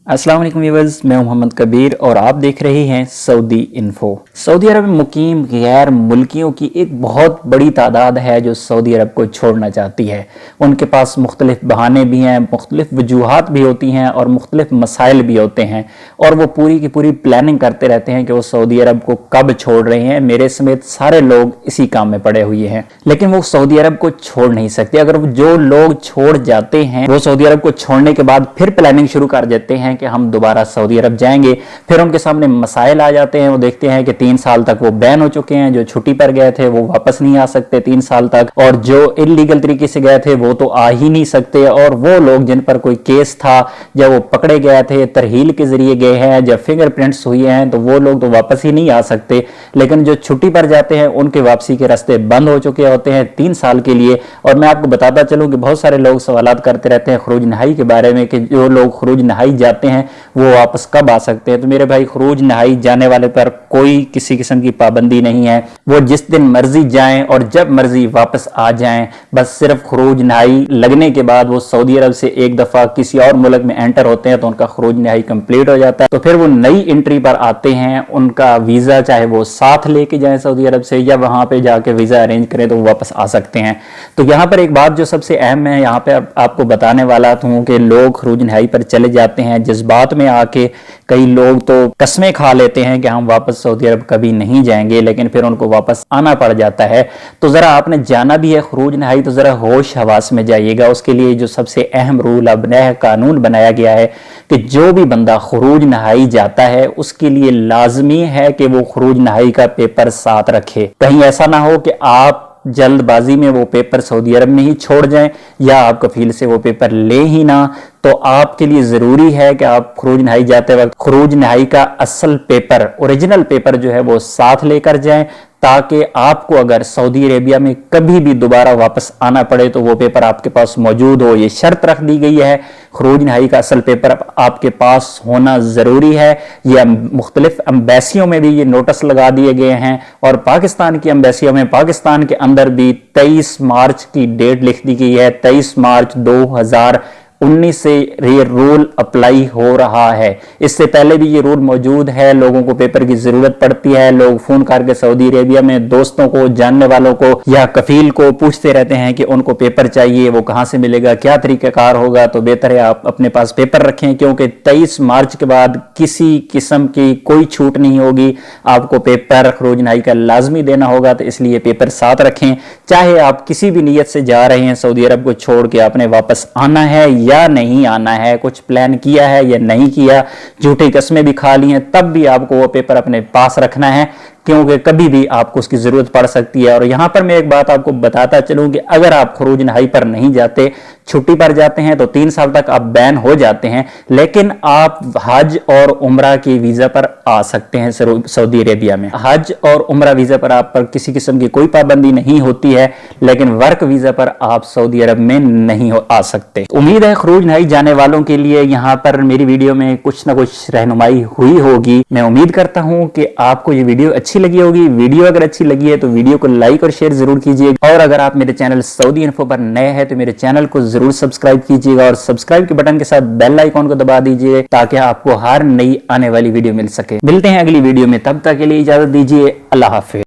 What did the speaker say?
अस्सलाम वालेकुम व्यूअर्स, मैं मोहम्मद कबीर और आप देख रहे हैं सऊदी इन्फो। सऊदी अरब में मुकीम गैर मुल्कियों की एक बहुत बड़ी तादाद है जो सऊदी अरब को छोड़ना चाहती है। उनके पास मुख्तलिफ बहाने भी हैं, मुख्तलिफ वजूहात भी होती हैं और मुख्तलिफ मसाइल भी होते हैं और वो पूरी की पूरी प्लानिंग करते रहते हैं कि वो सऊदी अरब को कब छोड़ रहे हैं। मेरे समेत सारे लोग इसी काम में पड़े हुए हैं, लेकिन वो सऊदी अरब को छोड़ नहीं सकते। अगर जो लोग छोड़ जाते हैं वो सऊदी अरब को छोड़ने के बाद फिर प्लानिंग शुरू कर देते हैं कि हम दोबारा सऊदी अरब जाएंगे। फिर उनके सामने मसाइल आ जाते हैं। वो देखते हैं कि 3 साल तक वो बैन हो चुके हैं, जो छुट्टी पर गए थे वो वापस नहीं आ सकते 3 साल तक, और जो इलीगल तरीके से गए थे वो तो आ ही नहीं सकते। और वो लोग जिन पर कोई केस था, जब वो पकड़े गए थे, तरहील के जरिए गए हैं, जब फिंगरप्रिंट्स हुए हैं, तो वो लोग तो वापस ही नहीं आ सकते। लेकिन जो छुट्टी पर जाते हैं उनके वापसी के रास्ते बंद हो चुके होते हैं 3 साल के लिए। और मैं आपको बताता चलूं कि बहुत सारे लोग सवालात करते रहते हैं खरूज नहाई के बारे में कि जो लोग खरूज नहाई जाते हैं वो वापस कब आ सकते हैं। तो मेरे भाई, खरूज नहाई जाने वाले पर कोई किसी किस्म की पाबंदी नहीं है। वो जिस दिन मर्जी जाएं और जब मर्जी वापस आ जाएं। बस सिर्फ खरूज नहाई लगने के बाद वो सऊदी अरब से एक दफा किसी और मुल्क में एंटर होते हैं तो उनका खरूज नहाई कंप्लीट हो जाता है। तो फिर वो नई एंट्री पर आते हैं। उनका वीजा चाहे वो साथ लेके जाएं सऊदी अरब से या वहां पे जाके वीजा अरेंज करें तो वो वापस आ सकते हैं। तो यहाँ पर एक बात जो सबसे अहम है, यहाँ पे आपको बताने वाला हूँ कि लोग खरूज नहाई पर चले जाते हैं जज्बात में आके। कई लोग तो कस्में खा लेते हैं कि हम वापस सऊदी अरब कभी नहीं जाएंगे, लेकिन फिर उनको वापस आना पड़ जाता है। तो जरा आपने जाना भी है खरूज नहाई तो जरा होश हवास में जाइएगा। उसके लिए जो सबसे अहम रूल अब नया कानून बनाया गया है कि जो भी बंदा खरूज नहाई जाता है उसके लिए लाजमी है कि वो खरूज नहाई का पेपर साथ रखे। कहीं ऐसा ना हो कि आप जल्दबाजी में वो पेपर सऊदी अरब में ही छोड़ जाएं या आप कफील से वो पेपर ले ही ना। तो आपके लिए जरूरी है कि आप खरूज नहाई जाते वक्त खरूज नहाई का असल पेपर, ओरिजिनल पेपर जो है वो साथ लेकर जाएं, ताकि आपको अगर सऊदी अरेबिया में कभी भी दोबारा वापस आना पड़े तो वो पेपर आपके पास मौजूद हो। ये शर्त रख दी गई है, खरूज नहाई का असल पेपर आपके पास होना जरूरी है। ये मुख्तलिफ एम्बेसियों में भी ये नोटिस लगा दिए गए हैं और पाकिस्तान की एम्बेसियों में, पाकिस्तान के अंदर भी 23 मार्च की डेट लिख दी गई है। 23 मार्च 2019 से ये रूल अप्लाई हो रहा है। इससे पहले भी ये रूल मौजूद है। लोगों को पेपर की जरूरत पड़ती है। लोग फोन करके सऊदी अरेबिया में दोस्तों को, जानने वालों को या कफील को पूछते रहते हैं कि उनको पेपर चाहिए, वो कहां से मिलेगा, क्या तरीकाकार होगा। तो बेहतर है आप अपने पास पेपर रखें, क्योंकि 23 मार्च के बाद किसी किस्म की कोई छूट नहीं होगी। आपको पेपर खरूज नहाई का लाजमी देना होगा, तो इसलिए पेपर साथ रखें। चाहे आप किसी भी नीयत से जा रहे हैं सऊदी अरब को छोड़ के, आपने वापस आना है या नहीं आना है, कुछ प्लान किया है या नहीं किया, झूठी कस्में भी खा ली हैं, तब भी आपको वो पेपर अपने पास रखना है, क्योंकि कभी भी आपको उसकी जरूरत पड़ सकती है। और यहां पर मैं एक बात आपको बताता चलूं कि अगर आप खरूज नहाई पर नहीं जाते, छुट्टी पर जाते हैं तो 3 साल तक आप बैन हो जाते हैं, लेकिन आप हज और उम्रा के वीजा पर आ सकते हैं सऊदी अरेबिया में। हज और उम्रा वीजा पर आप पर किसी किस्म की कोई पाबंदी नहीं होती है, लेकिन वर्क वीजा पर आप सऊदी अरब में नहीं आ सकते। उम्मीद है खरूज नहाई जाने वालों के लिए यहाँ पर मेरी वीडियो में कुछ ना कुछ रहनुमाई हुई होगी। मैं उम्मीद करता हूँ कि आपको ये वीडियो अच्छी लगी होगी। वीडियो अगर अच्छी लगी है तो वीडियो को लाइक और शेयर जरूर कीजिएगा। और अगर आप मेरे चैनल सऊदी इन्फो पर नए हैं तो मेरे चैनल को जरूर सब्सक्राइब कीजिएगा और सब्सक्राइब के बटन के साथ बेल आइकॉन को दबा दीजिए ताकि आपको हर नई आने वाली वीडियो मिल सके। मिलते हैं अगली वीडियो में, तब तक के लिए इजाजत दीजिए। अल्लाह हाफिज।